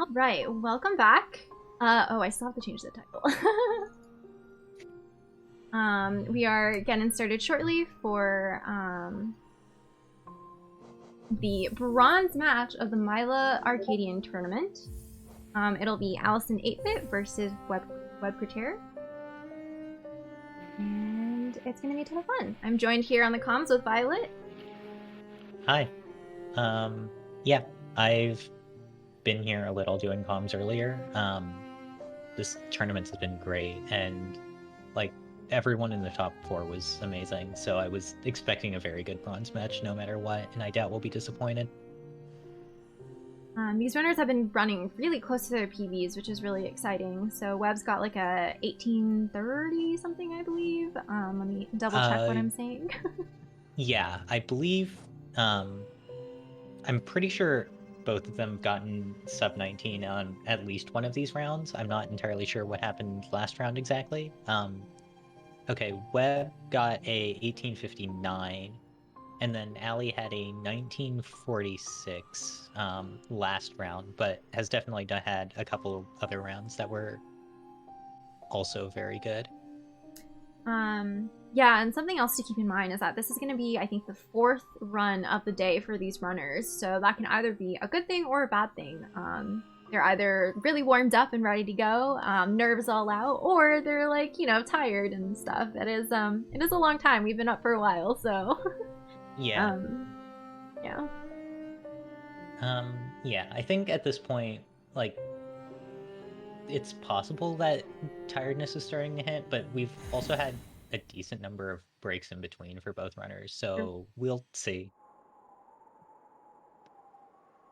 Alright, welcome back. Oh, I still have to change the title. We are getting started shortly for the bronze match of the Myla Arcadian tournament. It'll be Allison8Bit versus Webcretaire. And it's gonna be a ton of fun. I'm joined here on the comms with Violet. Hi. Yeah, I've been here a little doing comms earlier. This tournament has been great, and like everyone in the top 4 was amazing, so I was expecting a very good bronze match no matter what, and I doubt we'll be disappointed. These runners have been running really close to their PBs, which is really exciting. So Web's got like a 1830 something, I believe. Let me double check what I'm saying. Yeah, I believe, I'm pretty sure both of them gotten sub 19 on at least one of these rounds. I'm not entirely sure what happened last round exactly. Okay, Webb got a 1859, and then Allie had a 1946 last round, but has definitely had a couple of other rounds that were also very good. Yeah, and something else to keep in mind is that this is going to be, I think, the 4th run of the day for these runners, so that can either be a good thing or a bad thing. They're either really warmed up and ready to go, nerves all out, or they're like, you know, tired and stuff. It is a long time. We've been up for a while, so Yeah. Yeah. Yeah, I think at this point, like, it's possible that tiredness is starting to hit, but we've also had a decent number of breaks in between for both runners, so we'll see.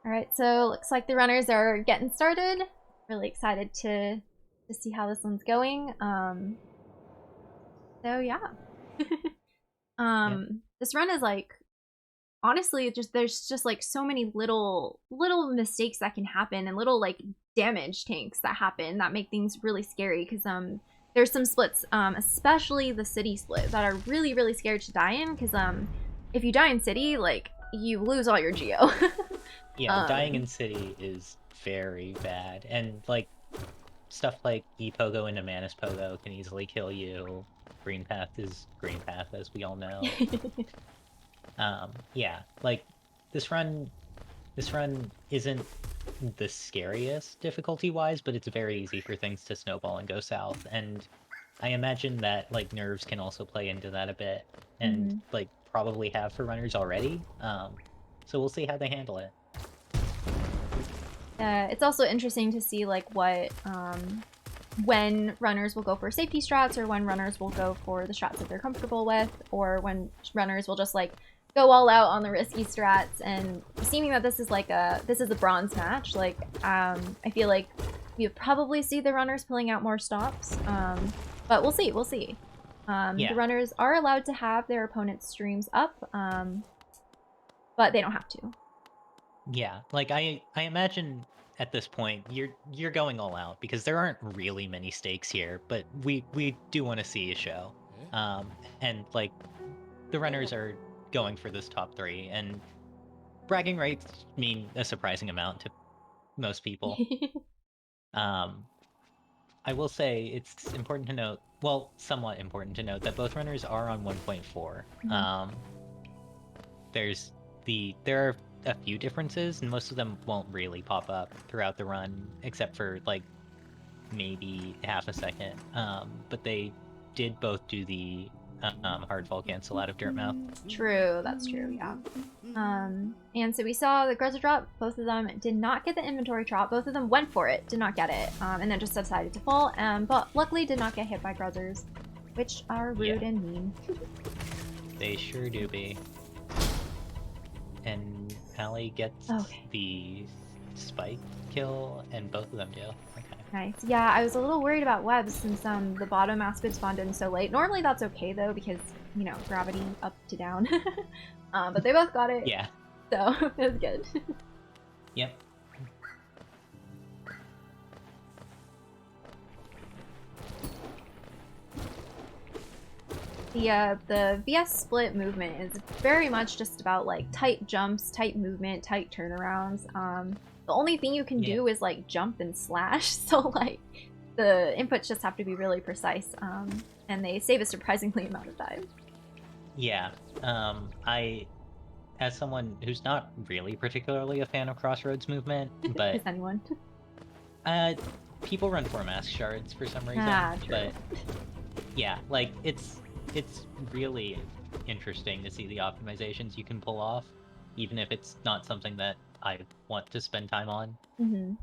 Alright, so looks like the runners are getting started. Really excited to see how this one's going. So yeah. This run is like, honestly, there's just like so many little mistakes that can happen, and little like damage tanks that happen that make things really scary, because there's some splits, especially the city split, that are really scared to die in, because if you die in city, like, you lose all your geo. Yeah, dying in city is very bad, and like stuff like E-Pogo into Manus Pogo can easily kill you. Green Path is Green Path, as we all know. Yeah, like this run isn't the scariest difficulty-wise, but it's very easy for things to snowball and go south, and I imagine that like nerves can also play into that a bit, and like probably have for runners already. So we'll see how they handle it. It's also interesting to see like what when runners will go for safety strats, or when runners will go for the strats that they're comfortable with, or when runners will just like go all out on the risky strats. And seeming that this is a bronze match, like I feel like you'll probably see the runners pulling out more stops, but we'll see. The runners are allowed to have their opponent's streams up, but they don't have to. Yeah, like I imagine at this point you're going all out, because there aren't really many stakes here, but we do want to see a show. And like the runners are going for this top 3, and bragging rights mean a surprising amount to most people. I will say it's important to note, well, somewhat important to note, that both runners are on 1.4. There are a few differences, and most of them won't really pop up throughout the run, except for like maybe half a second. But they did both do the hard fall cancel out of Dirtmouth. True, that's true, yeah. And so we saw the Grudge drop. Both of them did not get the inventory drop. Both of them went for it, did not get it, and then just decided to fall, but luckily did not get hit by Gruzzers, which are rude and mean. They sure do be. And Allie gets the spike kill, and both of them do. Okay. Nice. Yeah, I was a little worried about Web, since the bottom Aspid spawned in so late. Normally that's okay though, because, you know, gravity up to down. But they both got it. Yeah. So it was good. Yep. The VS split movement is very much just about like tight jumps, tight movement, tight turnarounds. The only thing you can do is like jump and slash, so like the inputs just have to be really precise, and they save a surprisingly amount of time. Yeah, as someone who's not really particularly a fan of crossroads movement, but Is anyone? People run 4 mask shards for some reason. True. But yeah, like it's really interesting to see the optimizations you can pull off, even if it's not something that I want to spend time on. Mm-hmm.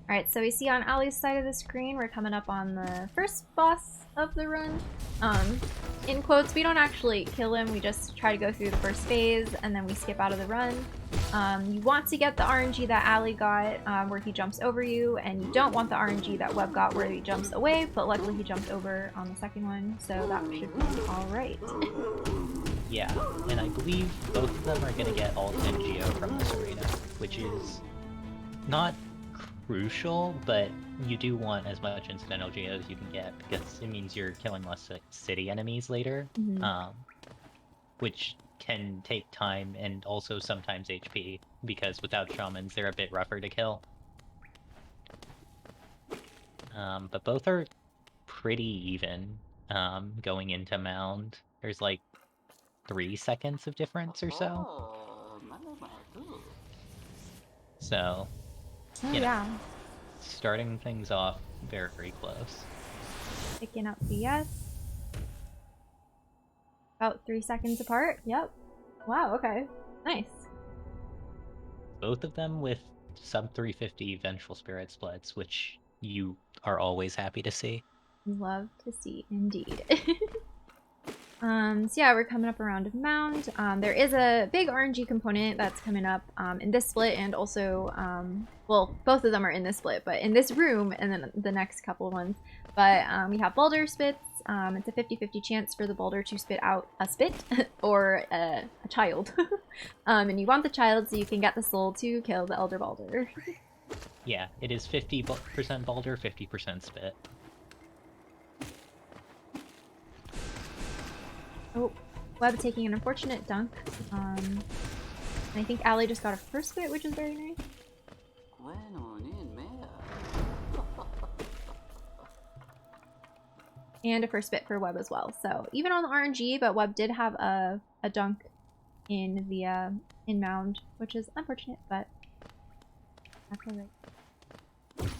Alright, so we see on Allie's side of the screen, we're coming up on the first boss of the run. In quotes, we don't actually kill him, we just try to go through the first phase, and then we skip out of the run. You want to get the RNG that Allie got, where he jumps over you, and you don't want the RNG that Web got where he jumps away, but luckily he jumped over on the second one, so that should be alright. Yeah, and I believe both of them are going to get alt and Geo from this arena, which is not crucial, but you do want as much incidental Geo as you can get, because it means you're killing less city enemies later, which can take time and also sometimes HP, because without shamans they're a bit rougher to kill. But both are pretty even going into Mound. There's like 3 seconds of difference or so. So, yeah. Starting things off very close. Picking up BS. About 3 seconds apart. Yep. Wow, okay. Nice. Both of them with sub 350 Vengeful Spirit splits, which you are always happy to see. Love to see, indeed. So yeah, we're coming up around a mound. There is a big RNG component that's coming up in this split, and also, well, both of them are in this split, but in this room, and then the next couple of ones. But we have boulder spits. It's a 50-50 chance for the boulder to spit out a spit or a child. And you want the child so you can get the soul to kill the elder boulder. Yeah, it is 50% boulder, 50% spit. Oh, Web taking an unfortunate dunk. And I think Allie just got a first spit, which is very nice. And a first spit for Web as well. So even on the RNG, but Web did have a dunk in the in mound, which is unfortunate, but that's alright.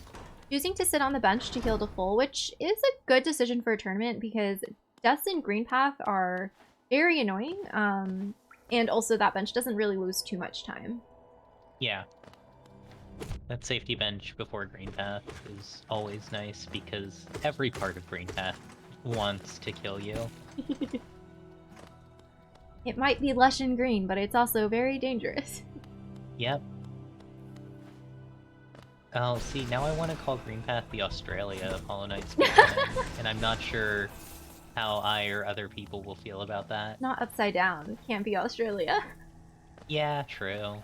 Choosing to sit on the bench to heal to full, which is a good decision for a tournament because deaths in green path are very annoying, and also that bench doesn't really lose too much time. Yeah. That safety bench before green path is always nice because every part of green path wants to kill you. It might be lush and green, but it's also very dangerous. Yep. Oh, see, now I want to call green path the Australia of Hollow Knight's and I'm not sure how I or other people will feel about that. Not upside down. It can't be Australia. Yeah, true.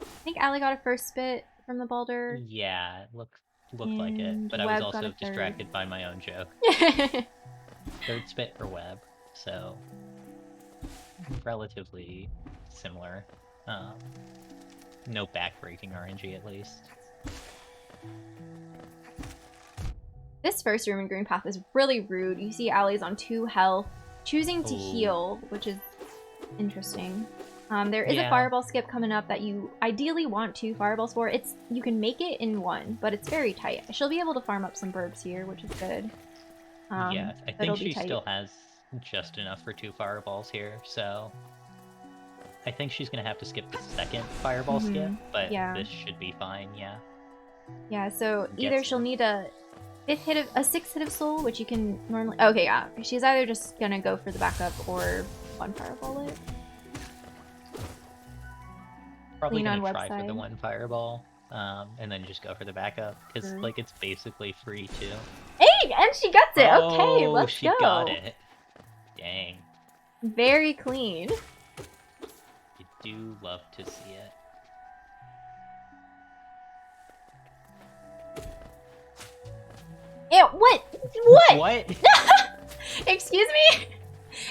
I think Allie got a first spit from the boulder. Yeah, looked like it, but I was also distracted by my own joke. Third spit for Web, so relatively similar. No backbreaking RNG at least. This first room in green path is really rude. You see Allie's on 2 health, choosing to heal, which is interesting. There is a fireball skip coming up that you ideally want 2 fireballs for. You can make it in 1, but it's very tight. She'll be able to farm up some burbs here, which is good. Yeah, I think she still has just enough for 2 fireballs here, so I think she's gonna have to skip the second fireball skip, but this should be fine, yeah. Yeah, so either she'll need a 6th hit of soul, which you can normally... Okay, yeah. She's either just gonna go for the backup or 1 fireball it. Probably gonna try for the 1 fireball, and then just go for the backup, because, like, it's basically free, too. Hey! And she gets it! Okay, let's go! She got it. Dang. Very clean. You do love to see it. Ew, what? What? What? Excuse me?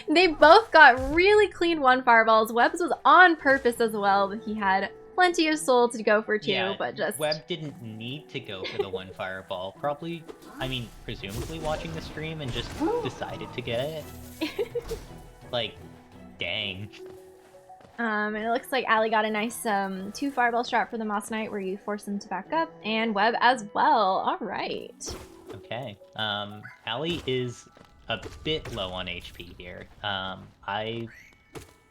They both got really clean 1 fireballs. Webb's was on purpose as well, but he had plenty of soul to go for 2, but just... Webb didn't need to go for the 1 fireball. Probably, I mean, presumably watching the stream and just decided to get it. Like, dang. And it looks like Allie got a nice 2 fireball strat for the Moss Knight where you force him to back up, and Webb as well. Alright. Okay. Allie is a bit low on HP here. I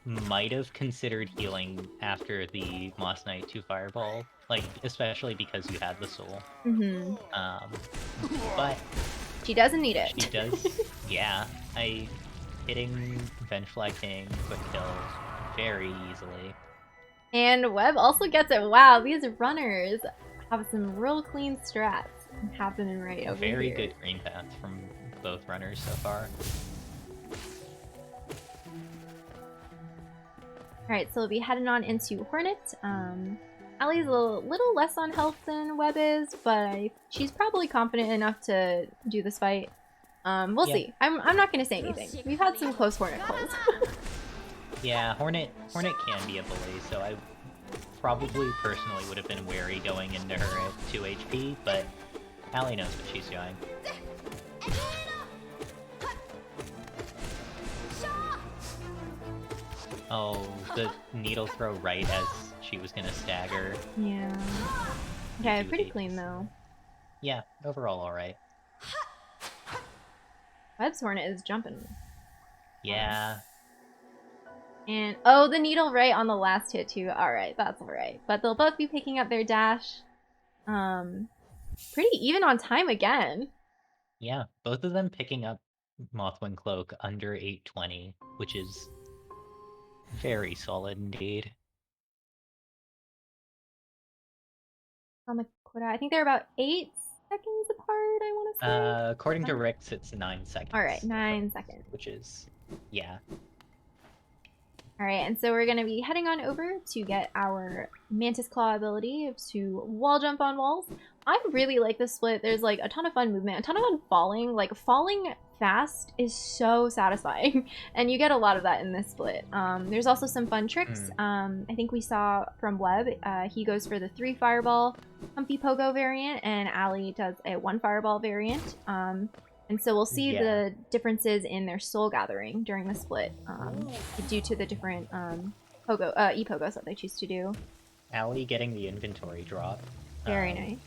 might have considered healing after the Moss Knight 2 fireball, like, especially because you had the soul. Mm-hmm. But... she doesn't need it. She does, yeah. Hitting Vengefly King, quick kills, very easily. And Webb also gets it. Wow, these runners have some real clean strats happening right over here. Very good green path from both runners so far. Alright, so we'll be heading on into Hornet. Allie's a little less on health than Webb is, but she's probably confident enough to do this fight. We'll see. I'm not gonna say anything. We've had some close Hornet calls. Yeah, Hornet can be a bully, so I probably personally would have been wary going into her at 2 HP, but Allie knows what she's doing. Oh, the needle throw right as she was gonna stagger. Yeah. Okay, pretty clean though. Yeah, overall alright. Webb's Hornet is jumping. Yeah. And, oh, the needle right on the last hit too. Alright, that's alright. But they'll both be picking up their dash. Pretty even on time again. Yeah, both of them picking up Mothwing Cloak under 820, which is very solid indeed. I think they're about 8 seconds apart, I want to say. According to Rix, it's 9 seconds. Alright, 9 seconds. Which is, yeah. Alright, and so we're going to be heading on over to get our Mantis Claw ability to wall jump on walls. I really like this split. There's like a ton of fun movement, a ton of fun falling. Like, falling fast is so satisfying, and you get a lot of that in this split. There's also some fun tricks. I think we saw from Webb, he goes for the 3 fireball Humpy Pogo variant, and Allie does a 1 fireball variant. And so we'll see the differences in their soul gathering during the split, due to the different e-pogos that they choose to do. Allie getting the inventory drop. Very nice.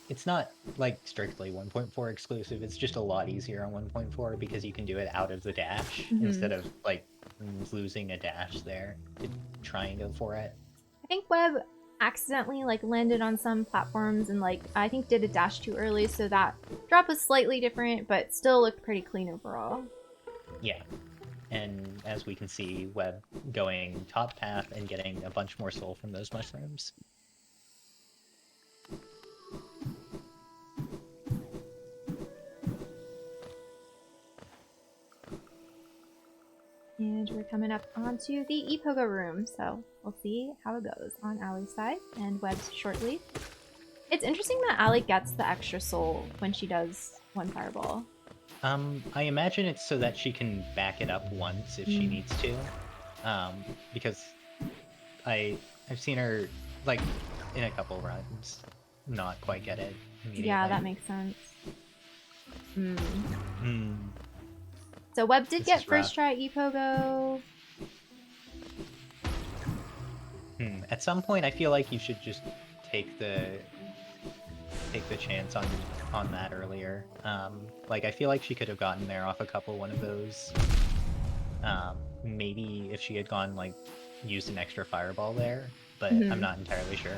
It's not, like, strictly 1.4 exclusive, it's just a lot easier on 1.4 because you can do it out of the dash instead of, like, losing a dash there to try and go for it. I think Webb accidentally, like, landed on some platforms and, like, I think did a dash too early, so that drop was slightly different, but still looked pretty clean overall. Yeah. And as we can see, Webb going top path and getting a bunch more soul from those mushrooms. And we're coming up onto the e-pogo room, so we'll see how it goes on Allie's side and Webb's shortly. It's interesting that Allie gets the extra soul when she does 1 fireball. I imagine it's so that she can back it up once if she needs to. Because I've seen her, like, in a couple runs, not quite get it immediately. Yeah, that makes sense. So Webb did get first try e-pogo. At some point, I feel like you should just take the chance on that earlier. Like, I feel like she could have gotten there off a couple one of those. Maybe if she had gone, like, used an extra fireball there, but I'm not entirely sure.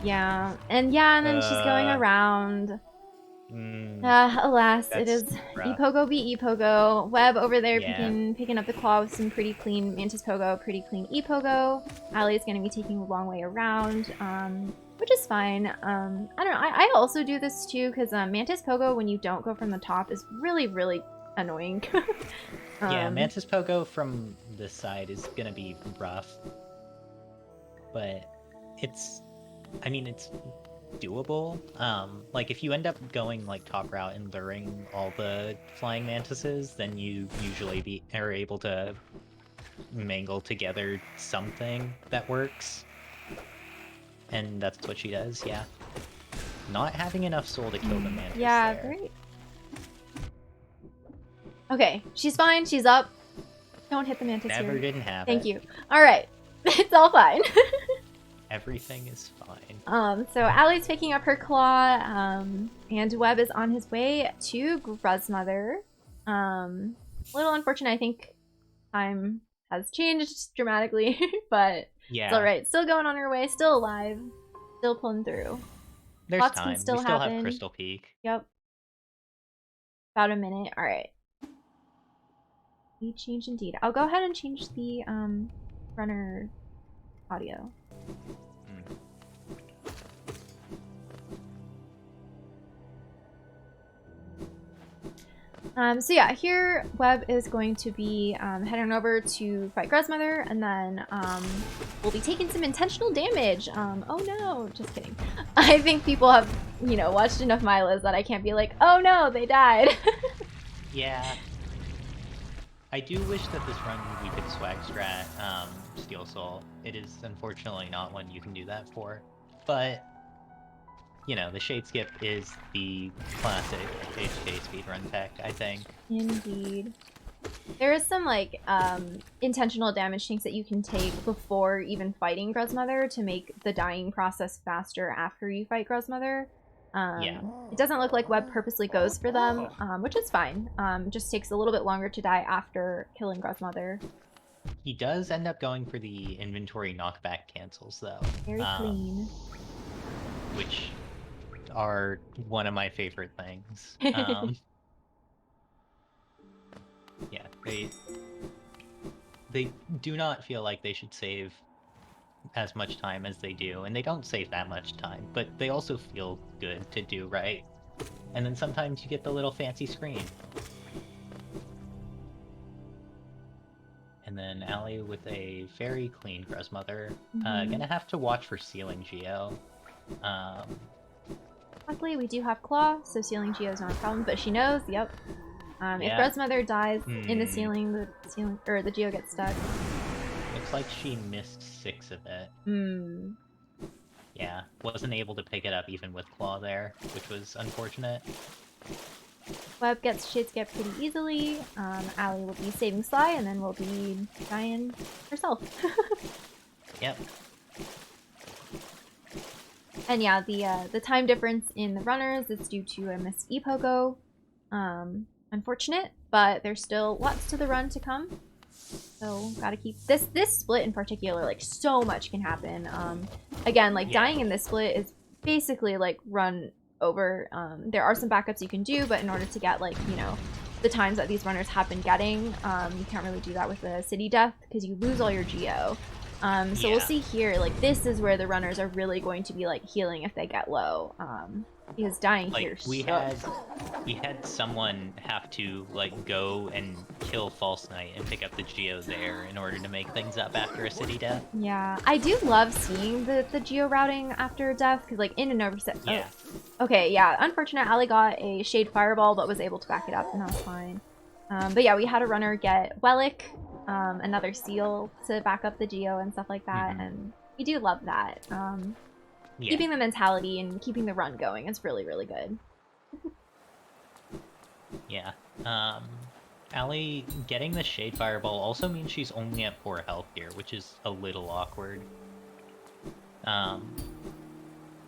Yeah, and then she's going around. Alas, it is e-pogo be e-pogo. Webb over there picking up the claw with some pretty clean Mantis Pogo, pretty clean e-pogo. Allie's going to be taking a long way around, which is fine. I don't know, I also do this too, because Mantis Pogo, when you don't go from the top, is really, really annoying. Yeah, Mantis Pogo from this side is going to be rough. But it's doable. Like if you end up going like top route and luring all the flying mantises, then you usually are able to mangle together something that works. And that's what she does, yeah. Not having enough soul to kill the mantis Yeah, there. great. Okay, she's fine. She's up. Don't hit the mantis Never here. didn't have Thank it. you. All right. It's all fine. Everything is fine. So Allie's picking up her claw, and Webb is on his way to Gruzmother. A little unfortunate, I think time has changed dramatically, but Yeah. it's alright. Still going on her way, still alive, still pulling through. There's Lots time. can still We still happen. have Crystal Peak. Yep. About a minute. Alright. Need change indeed. I'll go ahead and change the runner audio. So yeah, here Webb is going to be heading over to fight Gruzmother, and then we'll be taking some intentional damage. Oh no, just kidding. I think people have, you know, watched enough Mylas that I can't be like, oh no, they died. Yeah. I do wish that this run we could swag strat Steel Soul. It is unfortunately not one you can do that for. But, you know, the Shade Skip is the classic HK speedrun tech, I think. Indeed. There is some, like, intentional damage tanks that you can take before even fighting Gruzmother to make the dying process faster after you fight Gruzmother. Yeah. It doesn't look like Webb purposely goes for them, which is fine. Just takes a little bit longer to die after killing Gruzmother. He does end up going for the inventory knockback cancels, though. Very clean. Which are one of my favorite things. Yeah, they do not feel like they should save as much time as they do, and they don't save that much time, but they also feel good to do right. And then sometimes you get the little fancy screen. And then Allie with a very clean Gruzmother. Gonna have to watch for Sealing Geo. Luckily, we do have Claw, so Sealing Geo is not a problem, but she knows, yep. If Gruzmother dies in the ceiling, the Geo gets stuck. Looks like she missed 6 of it. Yeah, wasn't able to pick it up even with Claw there, which was unfortunate. Webb gets Shade Skip pretty easily. Allie will be saving Sly, and then will be dying herself. Yep. And yeah, the time difference in the runners is due to a missed E-Pogo. Unfortunate, but there's still lots to the run to come. So gotta keep this split in particular, like so much can happen. Again, like dying in this split is basically like run over. There are some backups you can do, but in order to get, like, you know, the times that these runners have been getting, you can't really do that with a city death because you lose all your Geo. So we'll see here, like, this is where the runners are really going to be, like, healing if they get low. Because dying like, here we sucks. had someone have to, like, go and kill False Knight and pick up the Geo there in order to make things up after a city death. Yeah, I do love seeing the Geo routing after death, because, like, in and over set. Yeah. Oh. Okay, yeah, unfortunate. Allie got a Shade Fireball, but was able to back it up, and that was fine. But yeah, we had a runner get Wellick, another seal to back up the Geo and stuff like that, and we do love that. Keeping the mentality and keeping the run going is really, really good. Yeah. Allie getting the Shade Fireball also means she's only at 4 health here, which is a little awkward.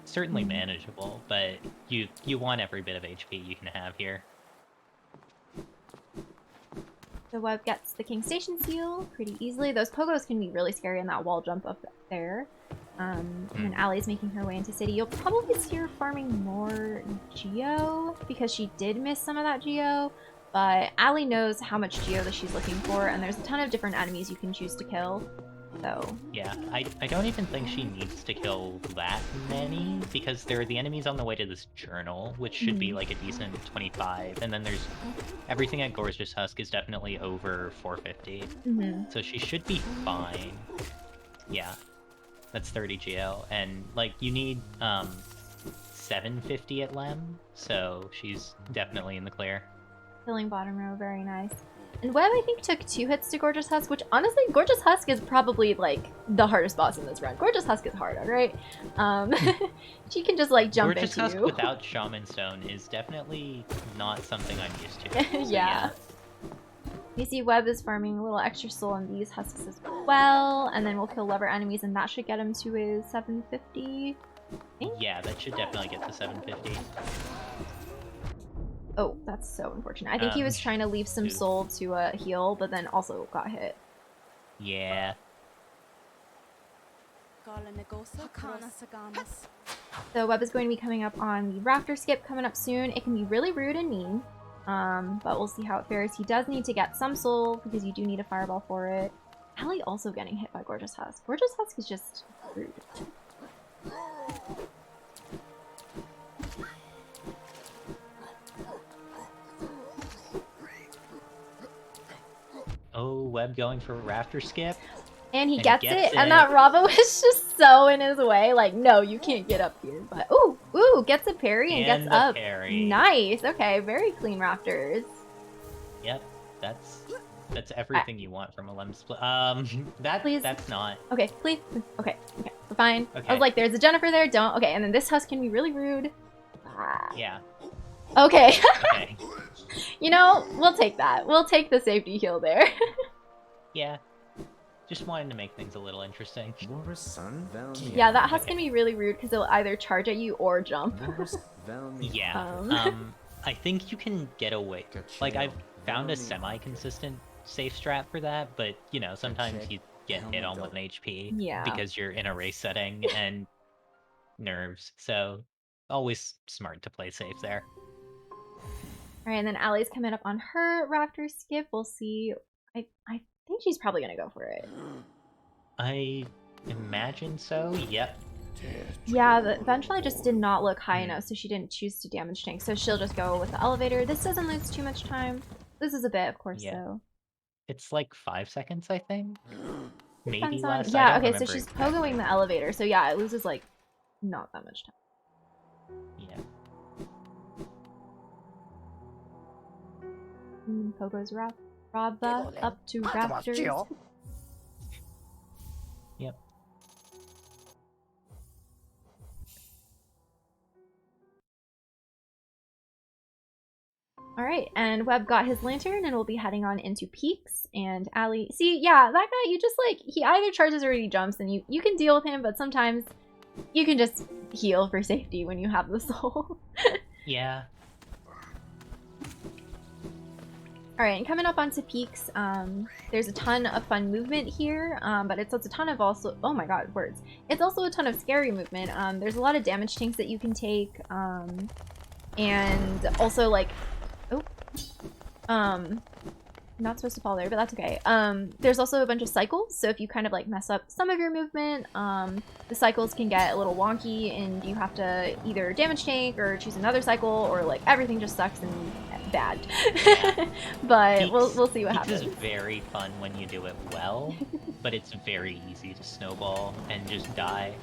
Certainly manageable, but you want every bit of HP you can have here. The Webb gets the King Station seal pretty easily. Those pogos can be really scary in that wall jump up there. And then Allie's making her way into city. You'll probably see her farming more Geo because she did miss some of that Geo. But Allie knows how much Geo that she's looking for, and there's a ton of different enemies you can choose to kill. So yeah, I don't even think she needs to kill that many, because there are the enemies on the way to this journal, which should be like a decent 25, and then there's everything at Gorgeous Husk is definitely over 450. So she should be fine. Yeah. That's 30 Geo, and like you need 750 at Lem, so she's definitely in the clear. Killing bottom row, very nice. And Web, I think, took 2 hits to Gorgeous Husk, which honestly, Gorgeous Husk is probably like the hardest boss in this run. Gorgeous Husk is hard, alright? She can just like jump Gorgeous into Husk you. without Shaman Stone is definitely not something I'm used to. So, yeah. You see Web is farming a little extra soul on these husks as well, and then we'll kill lever enemies, and that should get him to his 750. Yeah, that should definitely get to 750. Oh, that's so unfortunate. I think he was trying to leave some soul to heal, but then also got hit. Yeah. So Web is going to be coming up on the Rafter Skip coming up soon. It can be really rude and mean, but we'll see how it fares. He does need to get some soul because you do need a fireball for it. Allie also getting hit by Gorgeous Husk. Gorgeous Husk is just rude. Oh, Web going for Rafter Skip. And he gets it, and that Ravo is just so in his way. Like, no, you can't get up here. But ooh, gets a parry and gets up. Parry. Nice. Okay, very clean Rafters. Yep, that's everything you want from a Lem split. That's not. Okay, please. Okay, we're fine. Okay. I was like, there's a Jennifer there. Don't. Okay, and then this Husk can be really rude. Yeah. Okay. Okay. You know, we'll take that. We'll take the safety heal there. Yeah. Just wanted to make things a little interesting. Yeah, that Husk can be really rude because it'll either charge at you or jump. Yeah. I think you can get away. Like, I've found a semi-consistent safe strat for that, but, you know, sometimes you get hit on 1 HP because you're in a race setting and nerves. So, always smart to play safe there. Alright, and then Allie's coming up on her Rafter Skip. We'll see. I think she's probably gonna go for it. I imagine so, yep. Yeah, the Vengefly just did not look high enough, so she didn't choose to damage tank. So she'll just go with the elevator. This doesn't lose too much time. This is a bit, of course, though. It's like 5 seconds, I think. Maybe Depends less. on... Yeah, okay, so she's pogoing the elevator. So yeah, it loses like not that much time. Yeah. Pogo's Rabba up to Rafters. Yep. Alright, and Web got his lantern and we'll be heading on into Peaks. And Allie... See, yeah, that guy, you just like... He either charges or he jumps and you can deal with him, but sometimes you can just heal for safety when you have the soul. Yeah. Alright, and coming up onto Peaks, there's a ton of fun movement here, but it's a ton of also... Oh my god, words. It's also a ton of scary movement. There's a lot of damage tanks that you can take, and also like... Oh. Not supposed to fall there, but that's okay. There's also a bunch of cycles, so if you kind of like mess up some of your movement, the cycles can get a little wonky and you have to either damage tank or choose another cycle, or like everything just sucks and bad. Yeah. But Peaks, we'll see what happens. Peaks is very fun when you do it well, but it's very easy to snowball and just die.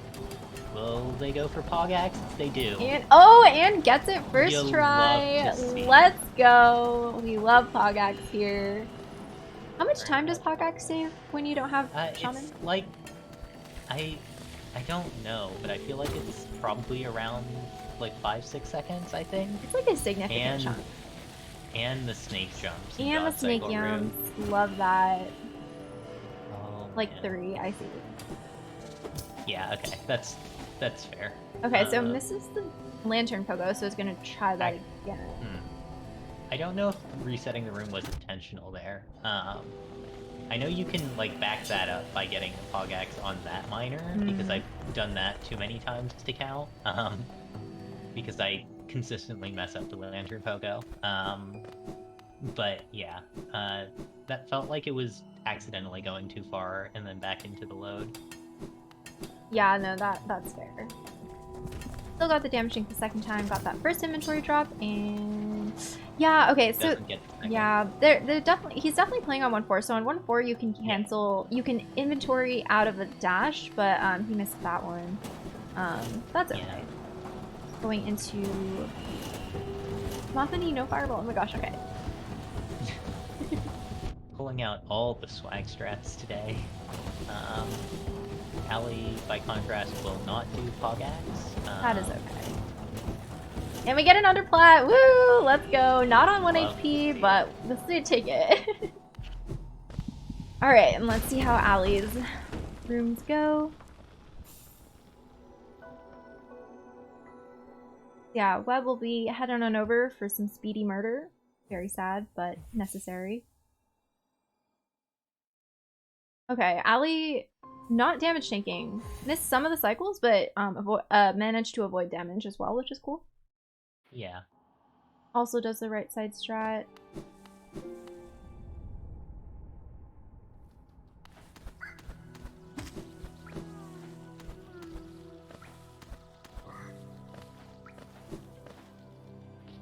Will they go for Pogax? They do. And gets it first You'll try. Let's go. We love Pogax here. How much time does Pogax save when you don't have Shaman? It's like, I don't know, but I feel like it's probably around like 5-6 seconds, I think. It's like a significant chunk. And the snake jumps. And the snake jumps. Love that. Oh, like man. 3, I see. Yeah, okay. That's fair. Okay, so misses the lantern pogo, so it's gonna try that again. I don't know if resetting the room was intentional there. I know you can like back that up by getting a Pogax on that miner, because I've done that too many times to count. Because I consistently mess up the lantern pogo. But yeah, that felt like it was accidentally going too far and then back into the load. Yeah, no, that's fair. Still got the damaging the second time, got that first inventory drop, and yeah, okay, so yeah, he's definitely playing on 1-4. So on 1-4 you can cancel, you can inventory out of a dash, but he missed that one. That's okay. going into Mothany, no fireball. Oh my gosh, okay. Pulling out all the swag strats today. Allie, by contrast, will not do Pogax. That is okay. And we get an underplat. Woo! Let's go. Not on 1 HP, but let's take it. Alright, and let's see how Allie's rooms go. Yeah, Web will be heading on over for some speedy murder. Very sad, but necessary. Okay, Allie, not damage tanking. Missed some of the cycles, but managed to avoid damage as well, which is cool. Yeah. Also does the right side strat.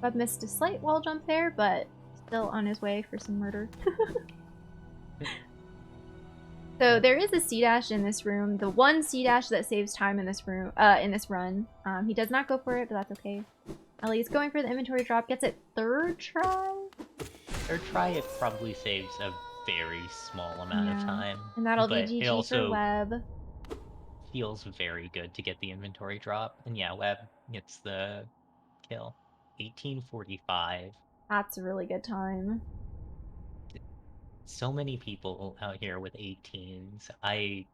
Web missed a slight wall jump there, but still on his way for some murder. So there is a C-dash in this room. The one C-dash that saves time in this room, in this run. He does not go for it, but that's okay. Ellie's going for the inventory drop. Gets it third try? Third try, it probably saves a very small amount of time. And that'll but be it GG also for Web. feels very good to get the inventory drop. And yeah, Web gets the kill. 1845. That's a really good time. So many people out here with 18s. I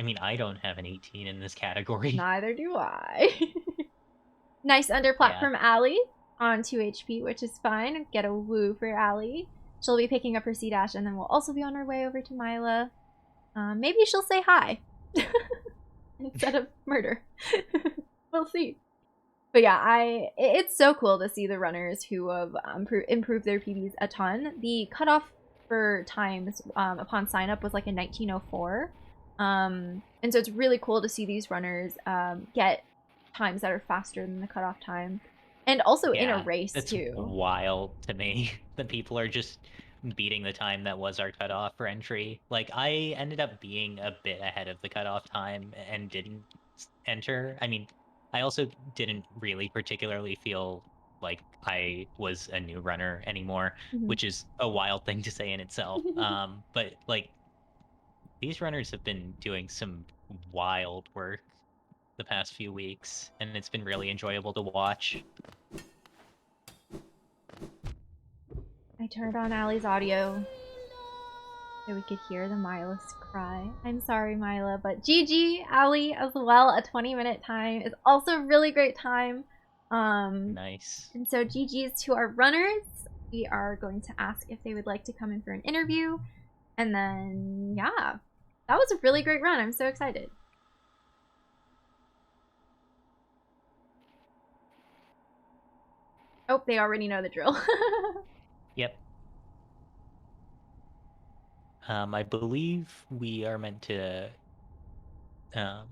mean, I don't have an 18 in this category. Neither do I. Nice underplat from Allie on 2 HP, which is fine. Get a woo for Allie. She'll be picking up her C-dash, and then we'll also be on our way over to Myla. Maybe she'll say hi instead of murder. We'll see. But yeah, it's so cool to see the runners who have improved their PBs a ton. The cutoff for times upon sign up was like a 1904. And so it's really cool to see these runners get times that are faster than the cutoff time. And also in a race too. It's wild to me that people are just beating the time that was our cutoff for entry. Like, I ended up being a bit ahead of the cutoff time and didn't enter. I mean, I also didn't really particularly feel like I was a new runner anymore, which is a wild thing to say in itself. But like, these runners have been doing some wild work the past few weeks, and it's been really enjoyable to watch. I turned on Allie's audio so we could hear the Myla cry. I'm sorry, Myla, but GG, Allie as well. A 20-minute time is also a really great time. Nice. And so GG's to our runners. We are going to ask if they would like to come in for an interview. And then, yeah, that was a really great run. I'm so excited. Oh, they already know the drill. Yep. I believe we are meant to. Hello.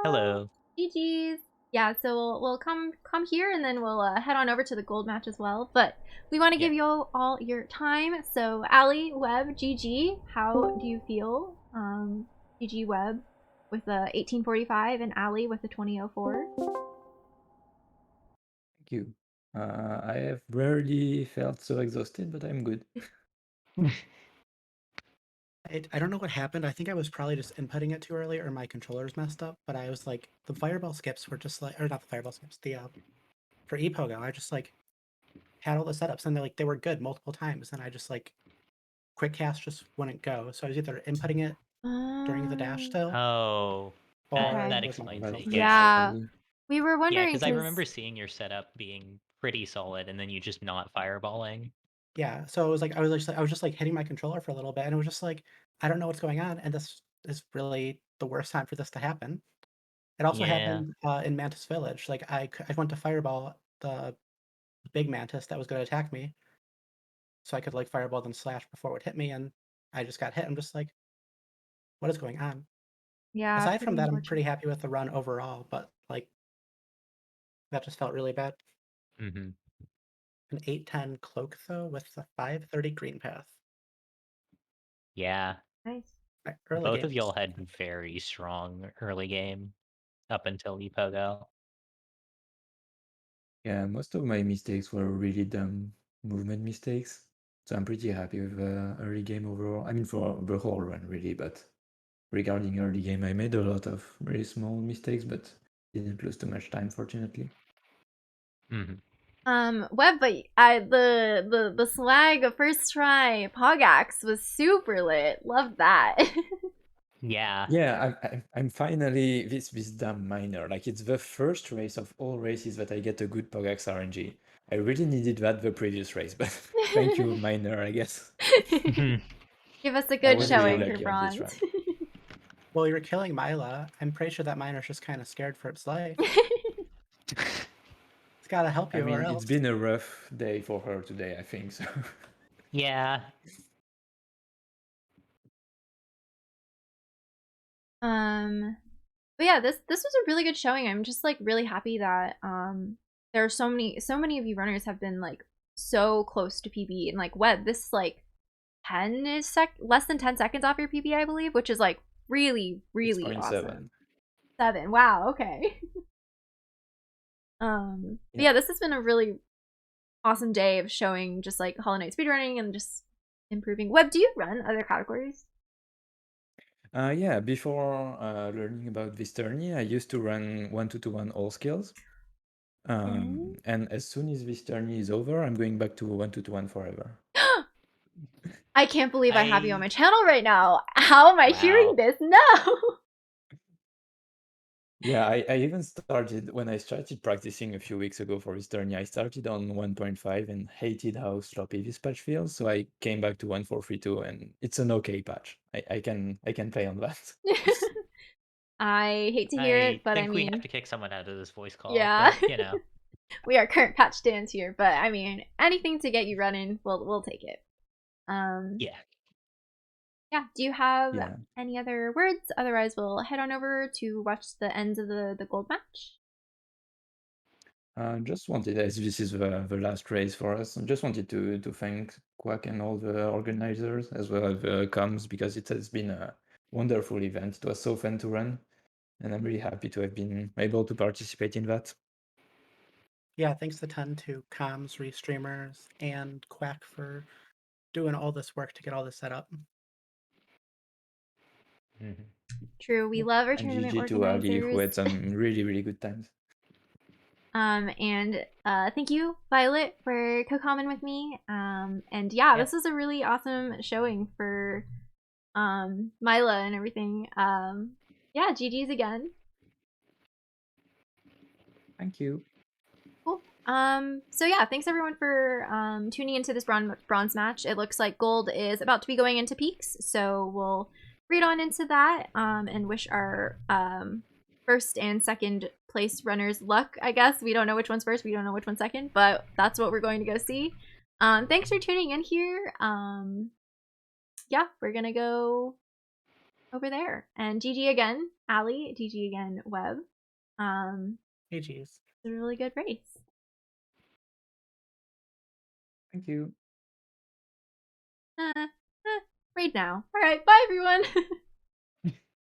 Hello. GG's. Yeah, so we'll come here and then we'll head on over to the gold match as well. But we want to give you all your time. So Allie, Web, GG, how do you feel? GG Web with a 1845 and Allie with a 2004. Thank you. I have rarely felt so exhausted, but I'm good. I don't know what happened. I think I was probably just inputting it too early or my controllers messed up, but I was like, the fireball skips were just like, or not the fireball skips, the, for ePogo, I just like had all the setups and they were good multiple times. And I just like, quick cast just wouldn't go. So I was either inputting it during the dash still. Oh, that explains it. Yeah. We were wondering. Yeah, because I remember seeing your setup being pretty solid and then you just not fireballing. Yeah, so it was like I was just like hitting my controller for a little bit, and it was just like I don't know what's going on, and this is really the worst time for this to happen. It also happened in Mantis Village. Like I went to fireball the big mantis that was going to attack me, so I could like fireball then slash before it would hit me, and I just got hit. I'm just like, what is going on? Yeah. Aside from that, I'm pretty happy with the run overall, but like that just felt really bad. Mm-hmm. An 810 cloak though with the 530 green path. Yeah. Nice. Both of y'all had very strong early game. up until Epogo. Yeah, most of my mistakes were really dumb movement mistakes. So I'm pretty happy with early game overall. I mean, for the whole run, really. But regarding early game, I made a lot of very small mistakes, but didn't lose too much time, fortunately. Web, but the swag of first try Pogax was super lit. Love that. Yeah. Yeah, I'm finally this damn miner. Like it's the first race of all races that I get a good Pogax RNG. I really needed that the previous race, but thank you, miner, I guess. Give us a I good was really showing for lucky on this bronze. run. Well, you were killing Myla. I'm pretty sure that miner's just kind of scared for its life. It's got to help I you, or mean, else. it's been a rough day for her today, I think. So Yeah. But yeah, this was a really good showing. I'm just like really happy that there are so many of you runners have been like so close to PB, and like Web, this is like less than 10 seconds off your PB, I believe, which is like really awesome. 6.7. 7. Wow, okay. Yeah, this has been a really awesome day of showing just like Hollow Knight speedrunning and just improving. Web, do you run other categories? Yeah, before learning about this tourney, I used to run 1-2-1 all skills. And as soon as this tourney is over, I'm going back to 1-2-1 forever. I can't believe I have you on my channel right now. How am I hearing this? No! Yeah, I even started, when I started practicing a few weeks ago for this tourney, I started on 1.5 and hated how sloppy this patch feels, so I came back to 1.432 and it's an okay patch. I can play on that. I hate to hear it, but I think we mean, have to kick someone out of this voice call. yeah. But, you know. We are current patch stands here, but I mean, anything to get you running, we'll take it. Yeah. Yeah, do you have Yeah. any other words? Otherwise, we'll head on over to watch the ends of the gold match. Just wanted, as this is the last race for us, I just wanted to thank Quack and all the organizers, as well as the comms, because it has been a wonderful event. It was so fun to run, and I'm really happy to have been able to participate in that. Yeah, thanks a ton to comms, restreamers, and Quack for doing all this work to get all this set up. True, we love our And tournament GG to Ali, who had organizers. some really good times. And thank you, Violet, for co-commenting with me. And yeah, this was a really awesome showing for Myla and everything. Yeah, GG's again. Thank you. Cool. So yeah, thanks everyone for tuning into this bronze match. It looks like gold is about to be going into peaks, so we'll read on into that and wish our first and second place runners luck, I guess. We don't know which one's first, we don't know which one's second, but that's what we're going to go see. Thanks for tuning in here. Yeah, we're gonna go over there. And GG again, Ali, GG again, Web. GG's. It's a really good race. Thank you. Raid now. Alright, bye everyone!